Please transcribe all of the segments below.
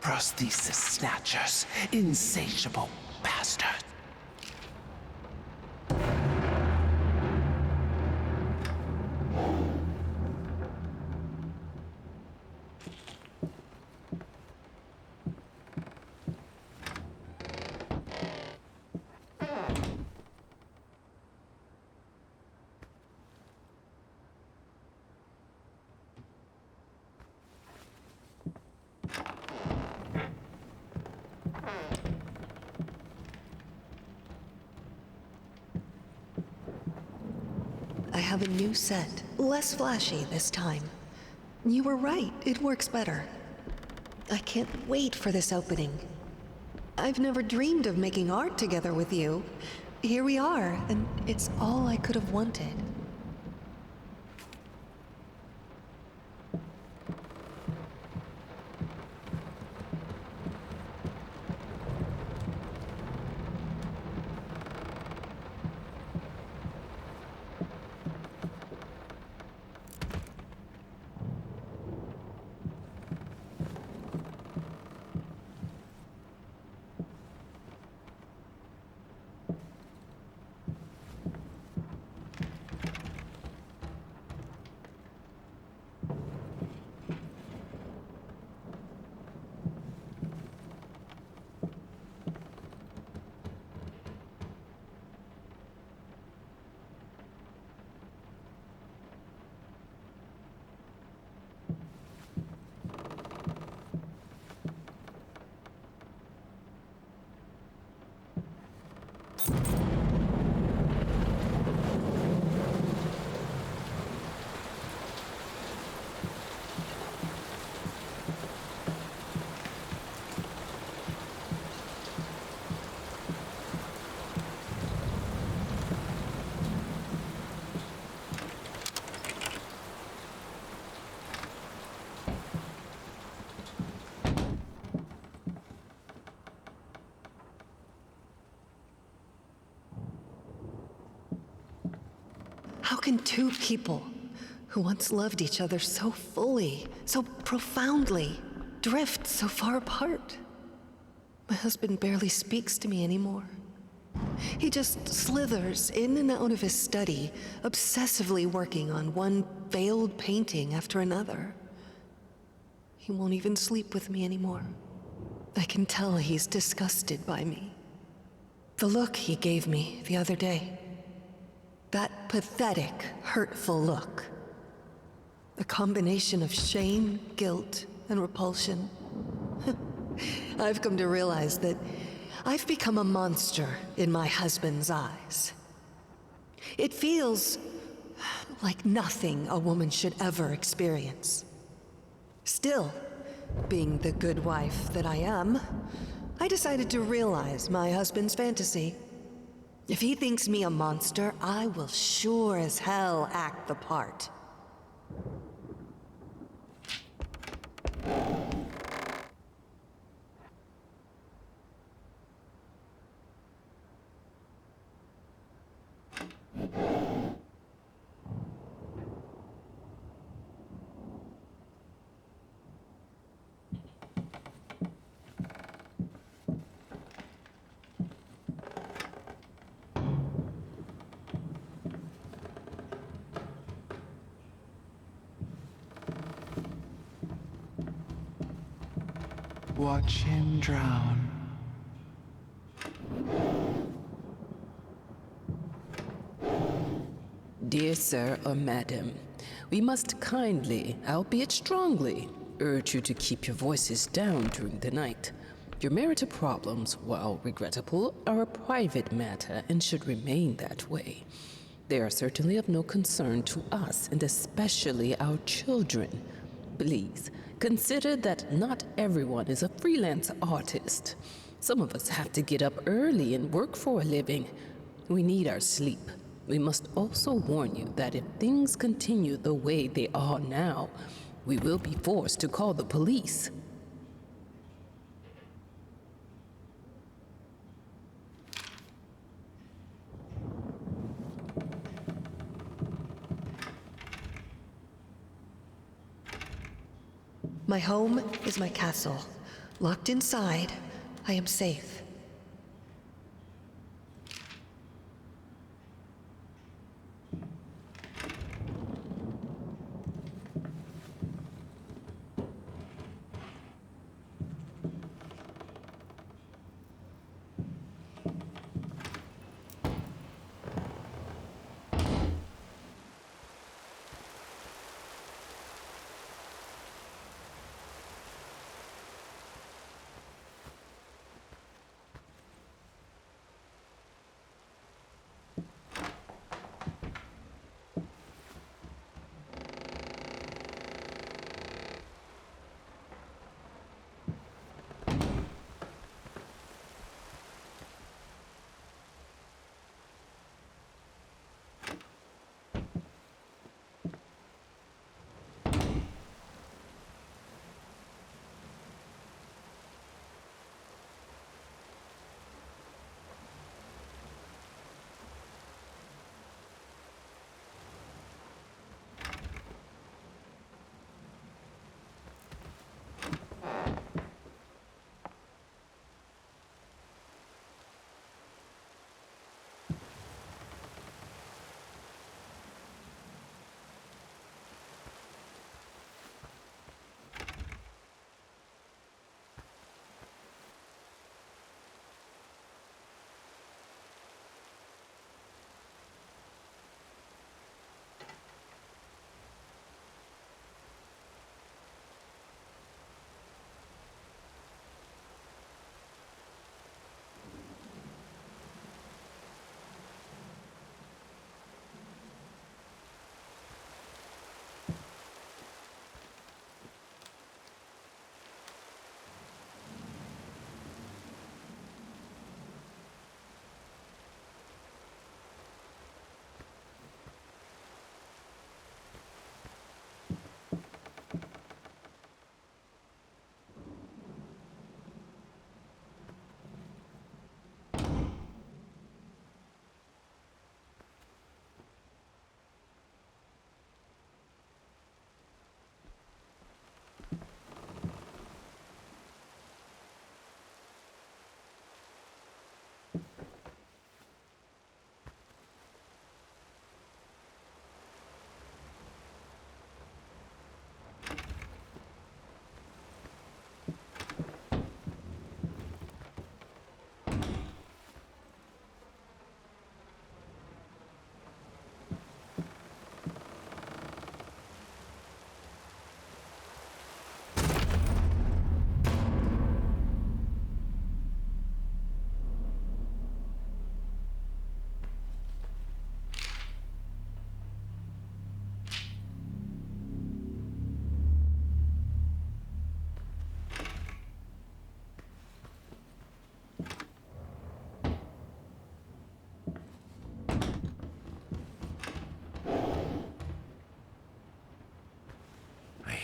prosthesis snatchers, insatiable bastards. I have a new set, less flashy this time. You were right, it works better. I can't wait for this opening. I've never dreamed of making art together with you. Here we are, and it's all I could have wanted. How can two people who once loved each other so fully, so profoundly, drift so far apart? My husband barely speaks to me anymore. He just slithers in and out of his study, obsessively working on one failed painting after another. He won't even sleep with me anymore. I can tell he's disgusted by me. The look he gave me the other day. That pathetic, hurtful look. A combination of shame, guilt, and repulsion. I've come to realize that I've become a monster in my husband's eyes. It feels like nothing a woman should ever experience. Still, being the good wife that I am, I decided to realize my husband's fantasy. If he thinks me a monster, I will sure as hell act the part. Watch him drown. Dear sir or madam, we must kindly, albeit strongly, urge you to keep your voices down during the night. Your marital problems, while regrettable, are a private matter and should remain that way. They are certainly of no concern to us, and especially our children. Please, consider that not everyone is a freelance artist. Some of us have to get up early and work for a living. We need our sleep. We must also warn you that if things continue the way they are now, we will be forced to call the police. My home is my castle, Locked inside, I am safe.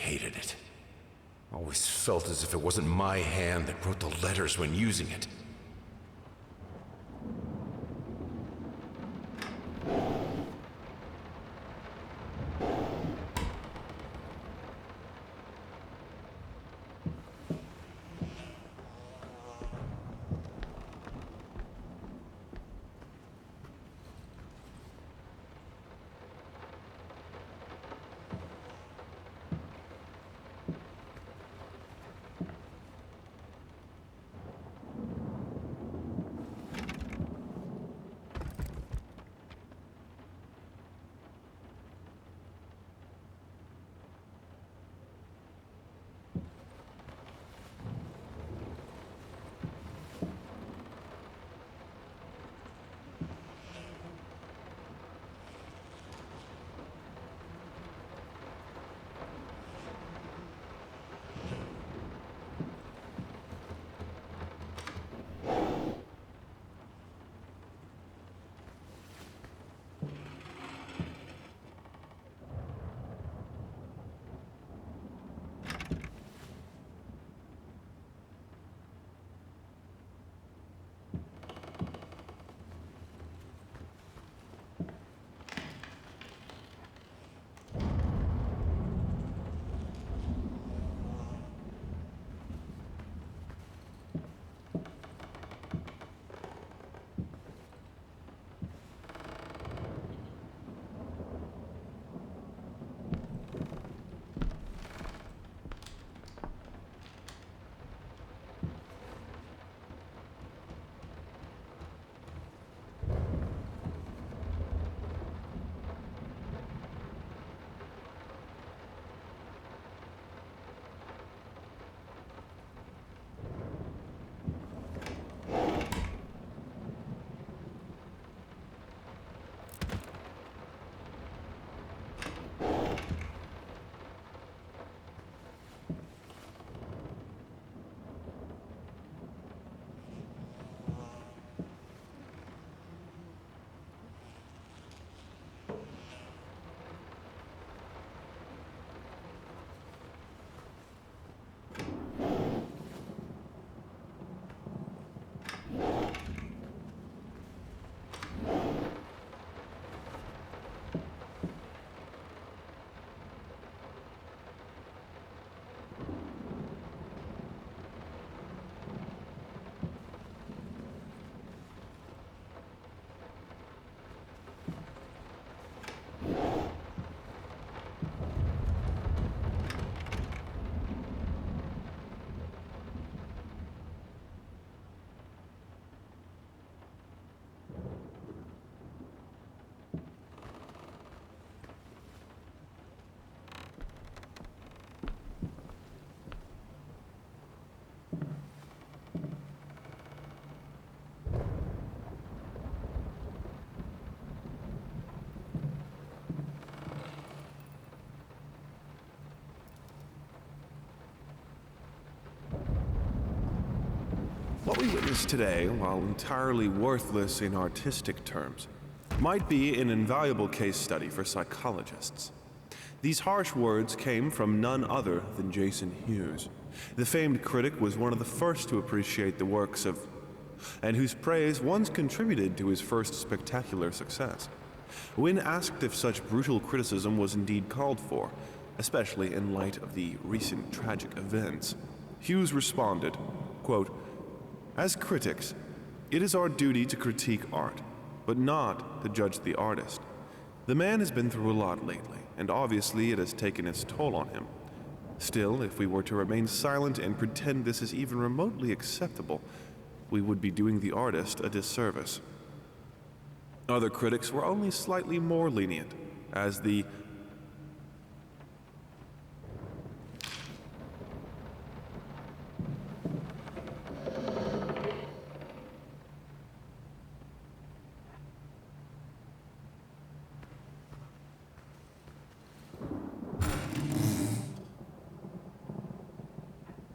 Hated it. Always felt as if it wasn't my hand that wrote the letters when using it. we witness today, while entirely worthless in artistic terms, might be an invaluable case study for psychologists. These harsh words came from none other than Jason Hughes. The famed critic was one of the first to appreciate the works of, and whose praise once contributed to his first spectacular success. When asked if such brutal criticism was indeed called for, especially in light of the recent tragic events, Hughes responded, quote, "As critics, it is our duty to critique art, but not to judge the artist. The man has been through a lot lately, and obviously it has taken its toll on him. Still, if we were to remain silent and pretend this is even remotely acceptable, we would be doing the artist a disservice." Other critics were only slightly more lenient, as the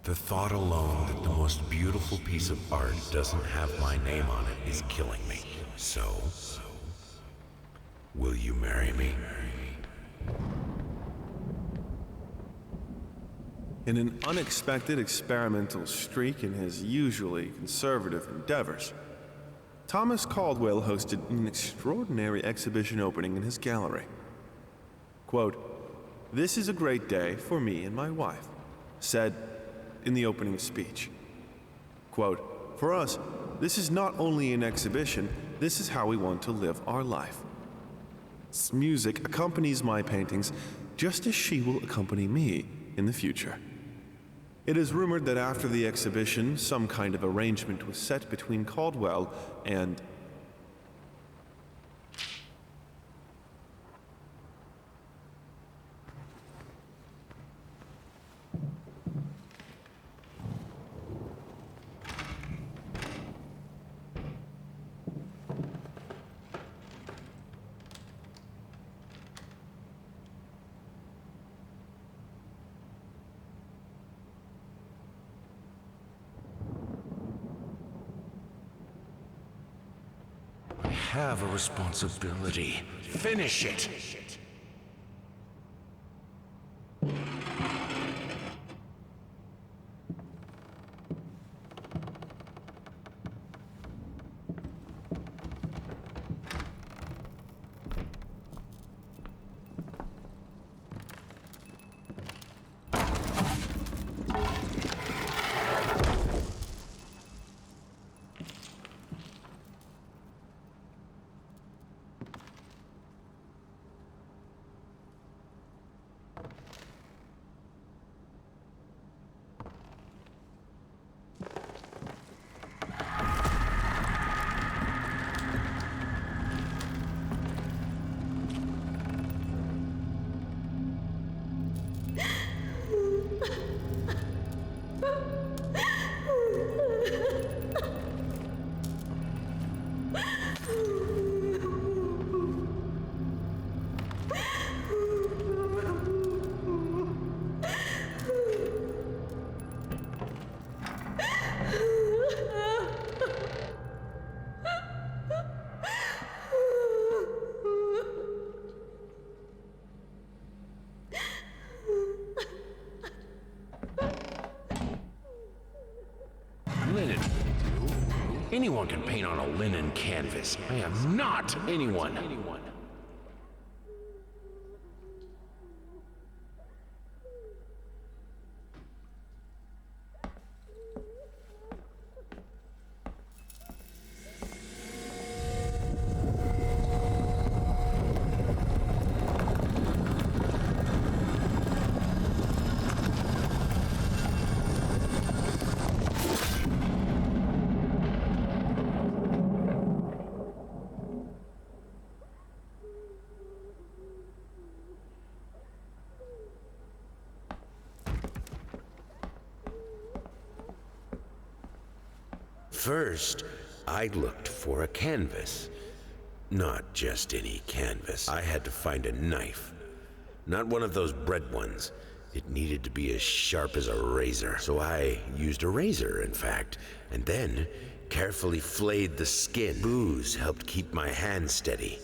The thought alone that the most beautiful piece of art doesn't have my name on it is killing me. So, will you marry me? in an unexpected experimental streak in his usually conservative endeavors, Thomas Caldwell hosted an extraordinary exhibition opening in his gallery. Quote, "This is a great day for me and my wife," said in the opening speech. Quote, "For us, this is not only an exhibition, this is how we want to live our life. Music accompanies my paintings just as she will accompany me in the future." It is rumored that after the exhibition, some kind of arrangement was set between Caldwell and Have a responsibility. Finish it. Linen. Anyone can paint on a linen canvas. I am not anyone. First, I looked for a canvas. Not just any canvas. I had to find a knife. Not one of those bread ones. It needed to be as sharp as a razor, so I used a razor, in fact, and then carefully flayed the skin. Booze helped keep my hand steady.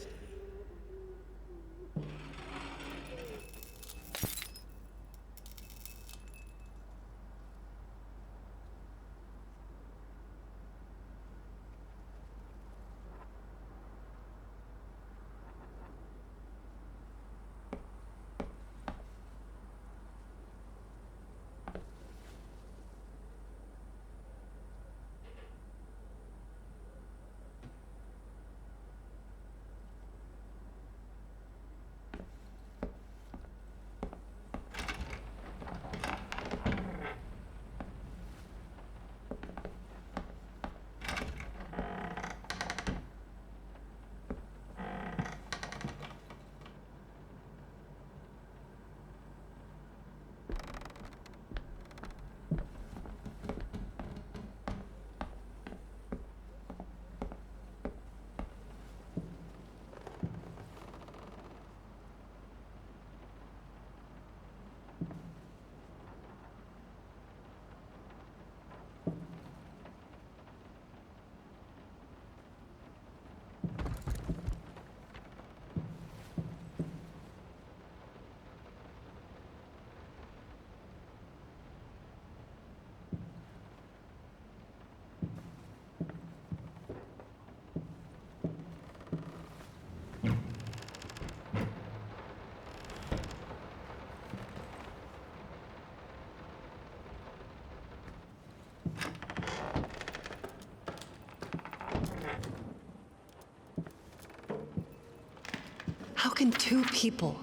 How can two people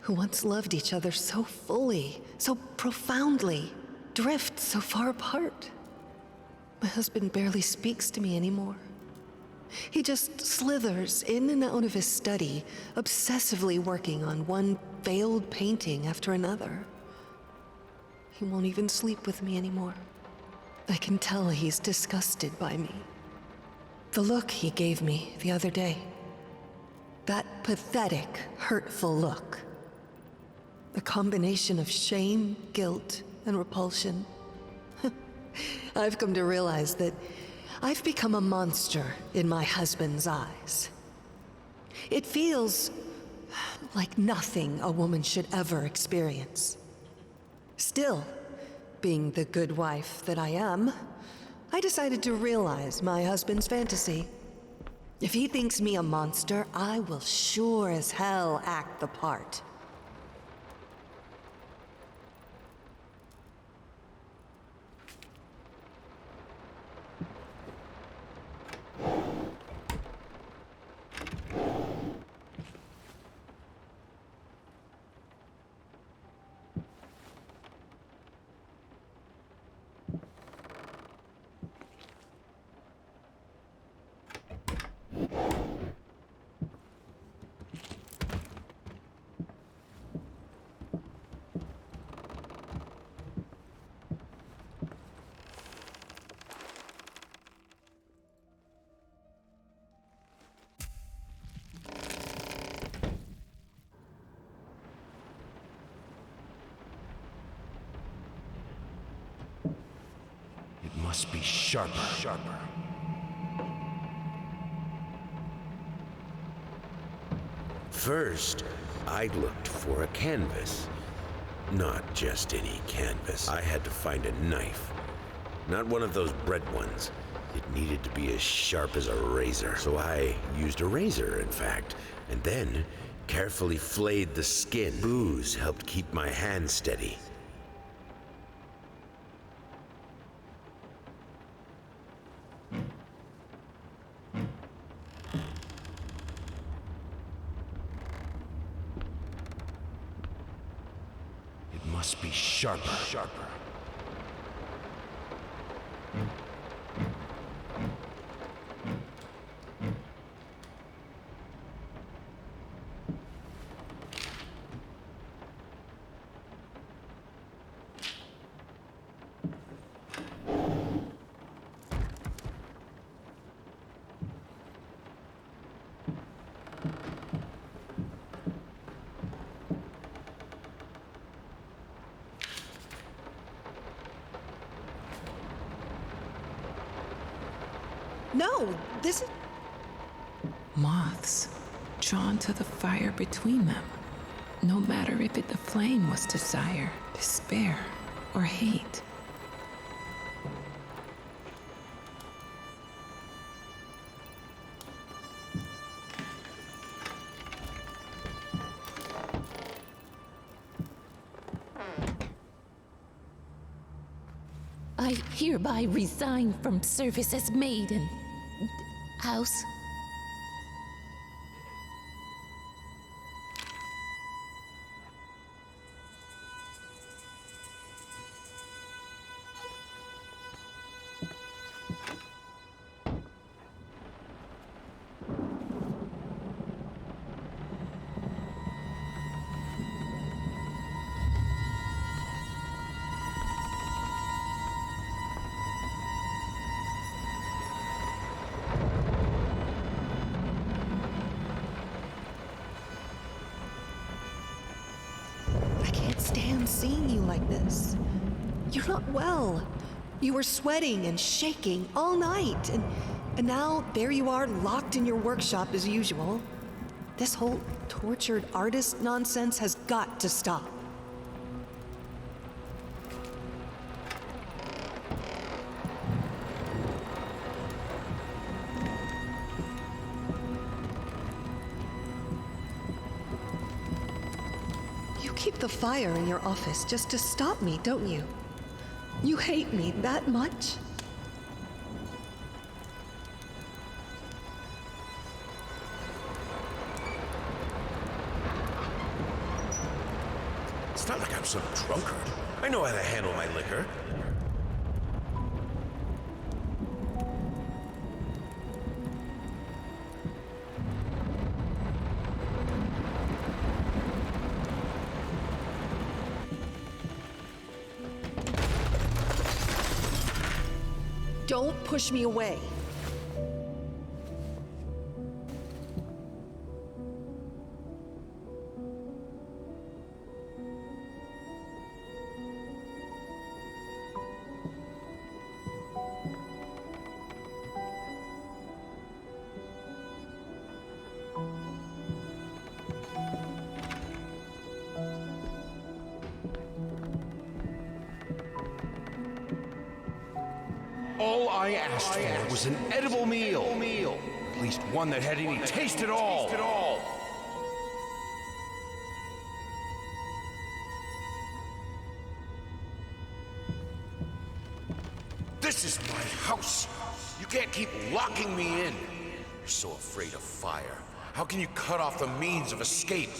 who once loved each other so fully, so profoundly, drift so far apart? My husband barely speaks to me anymore. He just slithers in and out of his study, obsessively working on one failed painting after another. He won't even sleep with me anymore. I can tell he's disgusted by me. The look he gave me the other day. That pathetic, hurtful look. A combination of shame, guilt, and repulsion. I've come to realize that I've become a monster in my husband's eyes. It feels like nothing a woman should ever experience. Still, being the good wife that I am, I decided to realize my husband's fantasy. If he thinks me a monster, I will sure as hell act the part. Must be sharper. First, I looked for a canvas. Not just any canvas. I had to find a knife. Not one of those bread ones. It needed to be as sharp as a razor. So I used a razor, in fact, and then carefully flayed the skin. Booze helped keep my hand steady. Must be sharper. No, this is... Moths, drawn to the fire between them, no matter if the flame was desire, despair, or hate. I hereby resign from service as maid in house. I can't stand seeing you like this. You're not well. You were sweating and shaking all night, and now there you are locked in your workshop as usual. This whole tortured artist nonsense has got to stop. You keep the fire in your office just to stop me, don't you? You hate me that much? It's not like I'm some drunkard. I know how to handle my liquor. Don't push me away. All I asked for was an edible meal. At least one that had any taste at all. This is my house. You can't keep locking me in. You're so afraid of fire. How can you cut off the means of escape?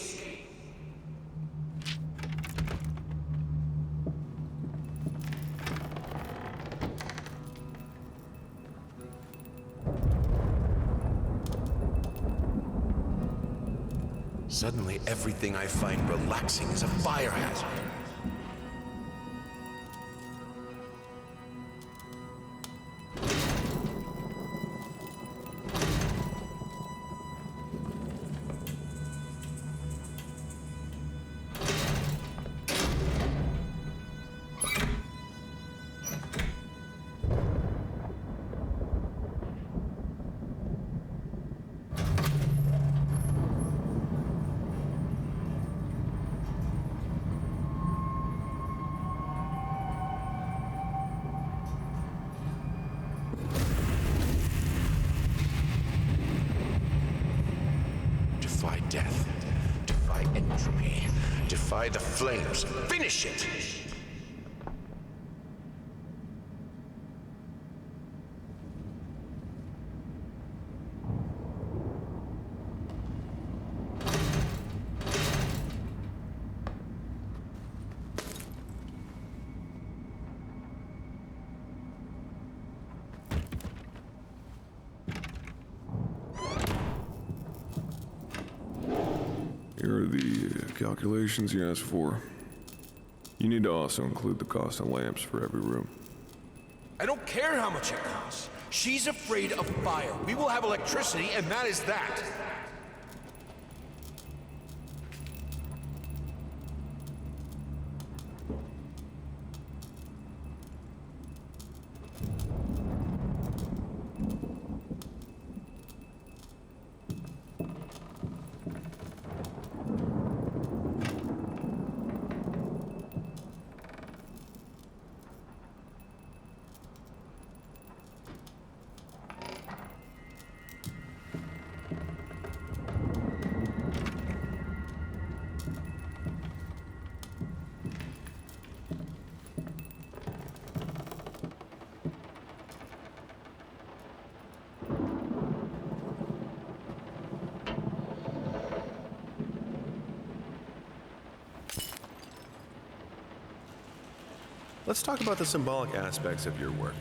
Suddenly, everything I find relaxing is a fire hazard. Defy death. Defy entropy. Defy the flames. Finish it! Here are the calculations you asked for. You need to also include the cost of lamps for every room. I don't care how much it costs. She's afraid of fire. We will have electricity, and that is that. Let's talk about the symbolic aspects of your work.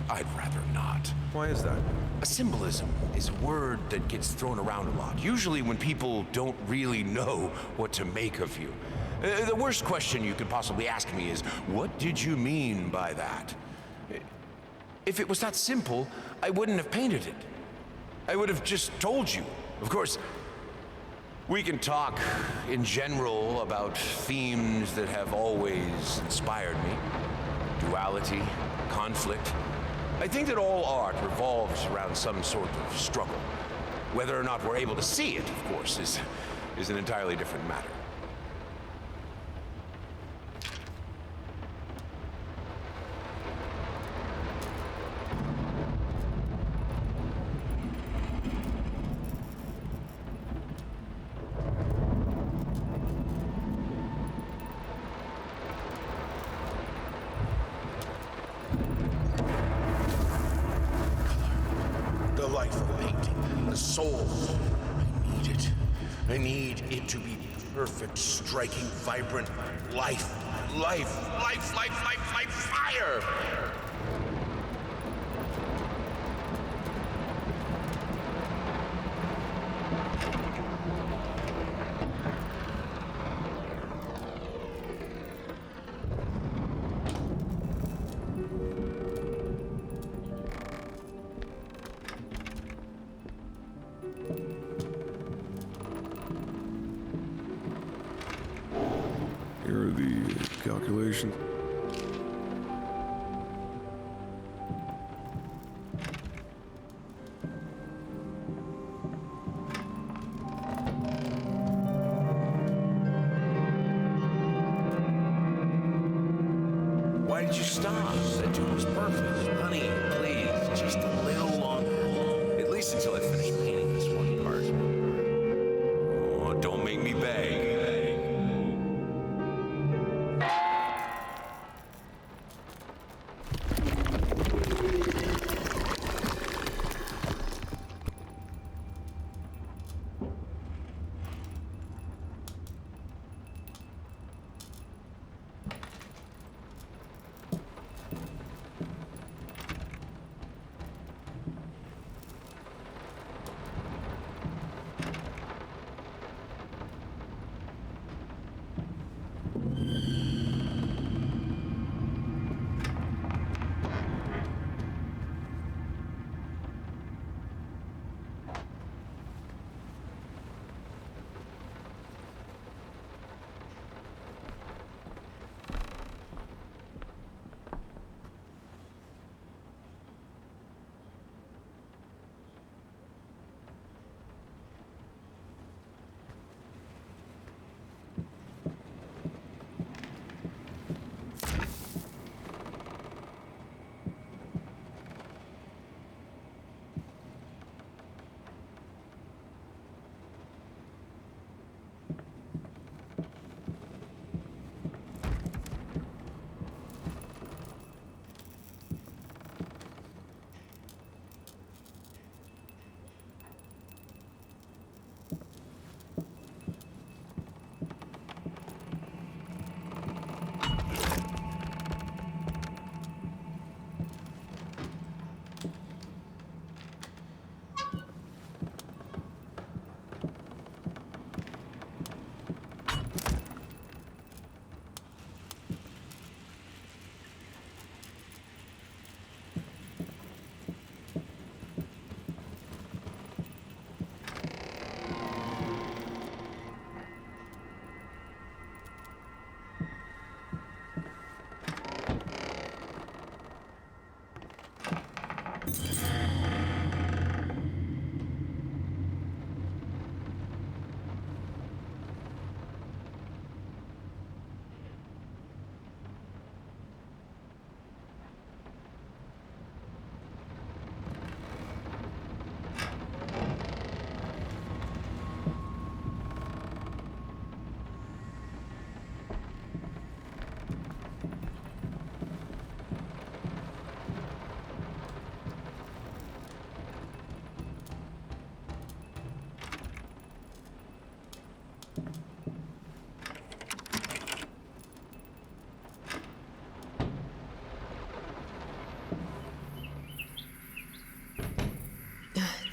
I'd rather not. Why is that? A symbolism is a word that gets thrown around a lot, usually when people don't really know what to make of you. The worst question you could possibly ask me is, what did you mean by that? If it was that simple, I wouldn't have painted it. I would have just told you. Of course, we can talk in general about themes that have always inspired me. Duality, conflict. I think that all art revolves around some sort of struggle. Whether or not we're able to see it, of course, is an entirely different matter. The life of painting, the soul. I need it. I need it to be perfect, striking, vibrant life. Life, life, life, life, life, fire! Here are the calculations. Why did you stop? That tune was perfect. Honey, please, just a little longer. At least until I finish painting this one part. Oh, don't make me beg.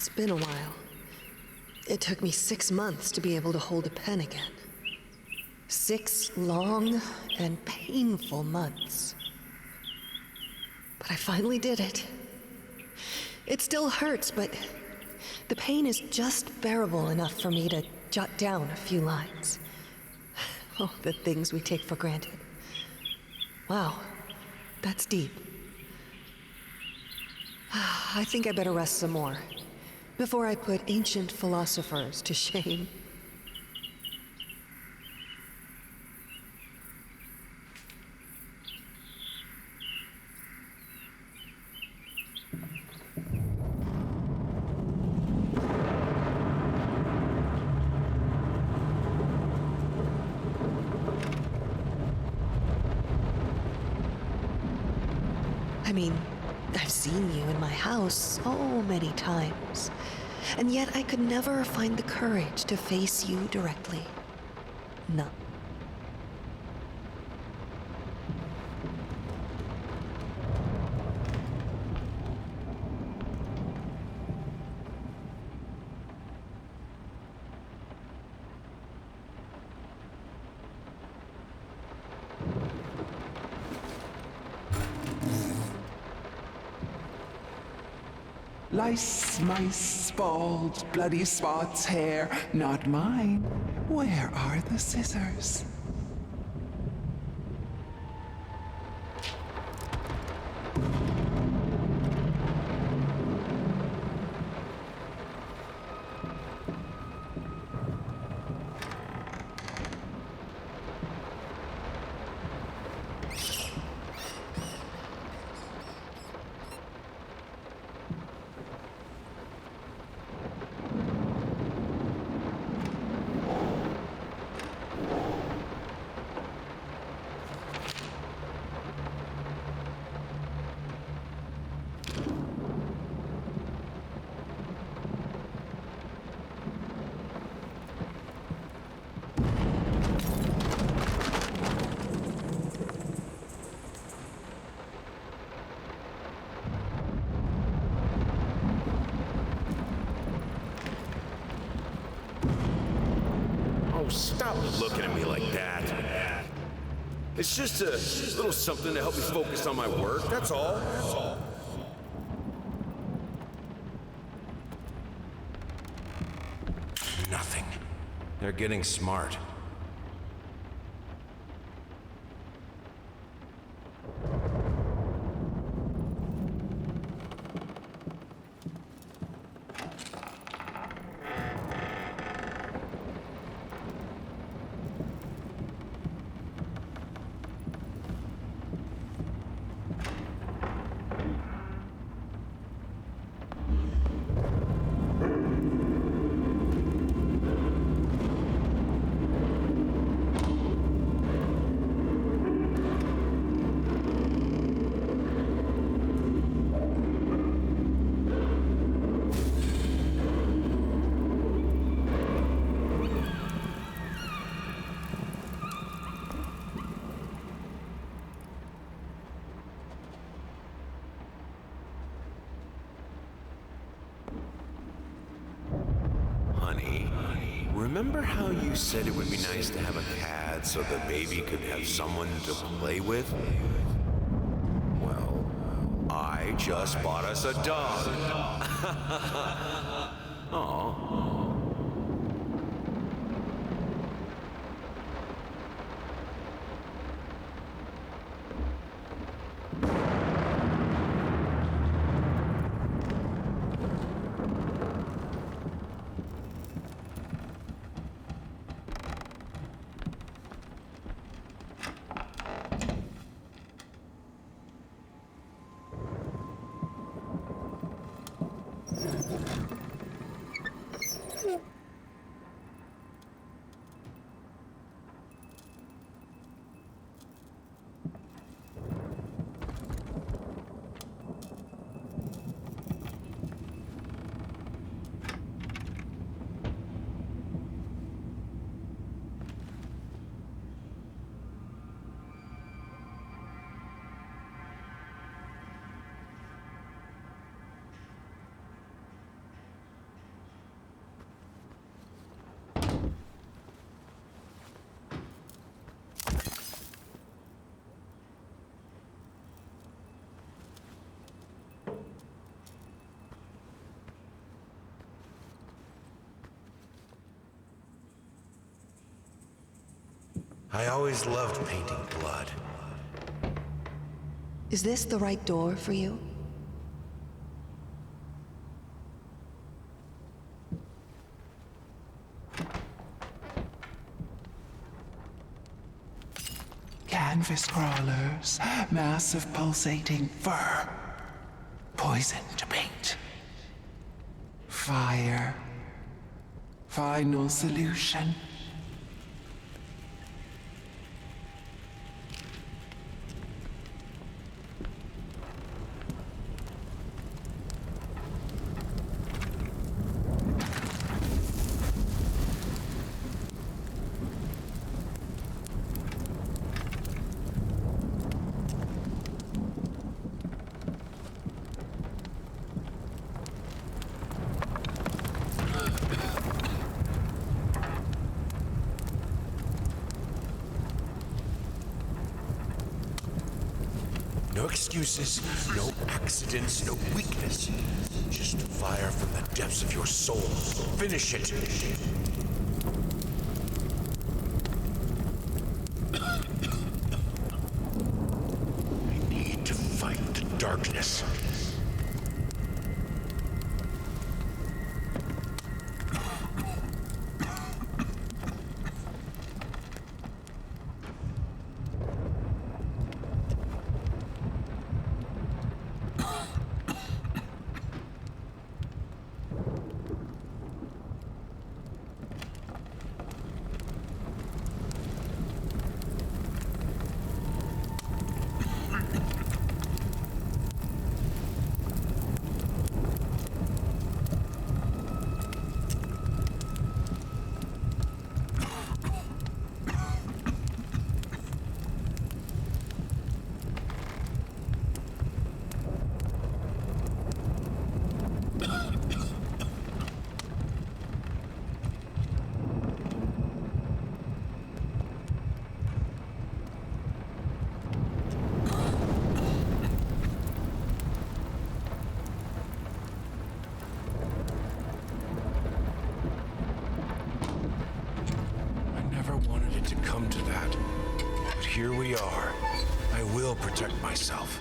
It's been a while. It took me 6 months to be able to hold a pen again. 6 long and painful months. But I finally did it. It still hurts, but the pain is just bearable enough for me to jot down a few lines. Oh, the things we take for granted. Wow, that's deep. I think I better rest some more before I put ancient philosophers to shame. I mean, I've seen you in my house so many times, and yet I could never find the courage to face you directly. No. Lice, mice, bald, bloody spots, hair, not mine. Where are the scissors? Oh, stop looking at me like that. It's just a little something to help me focus on my work, that's all. Nothing. They're getting smart. Honey, remember how you said it would be nice to have a cat so the baby could have someone to play with? Well, I just bought us a dog. Aw. I always loved painting blood. Is this the right door for you? Canvas crawlers, massive pulsating fur, poison to paint. Fire, final solution. No excuses, no accidents, no weakness. Just fire from the depths of your soul. Finish it. I need to fight the darkness. To come to that. But here we are. I will protect myself.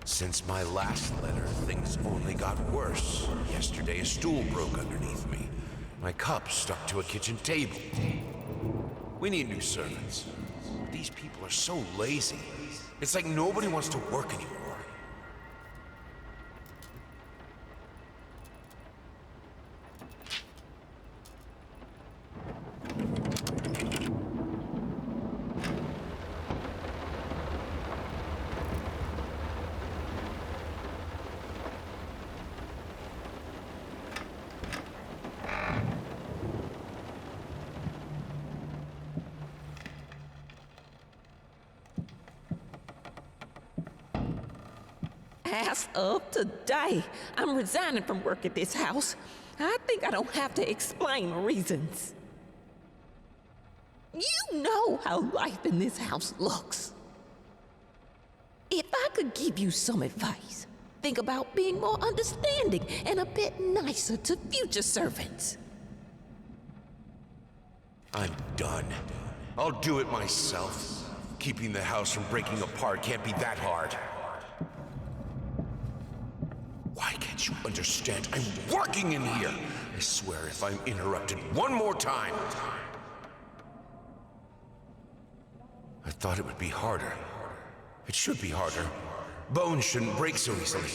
Since my last letter, things only got worse. Yesterday, a stool broke underneath me. My cup stuck to a kitchen table. We need new servants. These people are so lazy. It's like nobody wants to work anymore. As of today, I'm resigning from work at this house. I think I don't have to explain reasons. You know how life in this house looks. If I could give you some advice, think about being more understanding and a bit nicer to future servants. I'm done. I'll do it myself. Keeping the house from breaking apart can't be that hard. Why can't you understand? I'm working in here! I swear if I'm interrupted one more time... I thought it would be harder. It should be harder. Bones shouldn't break so easily.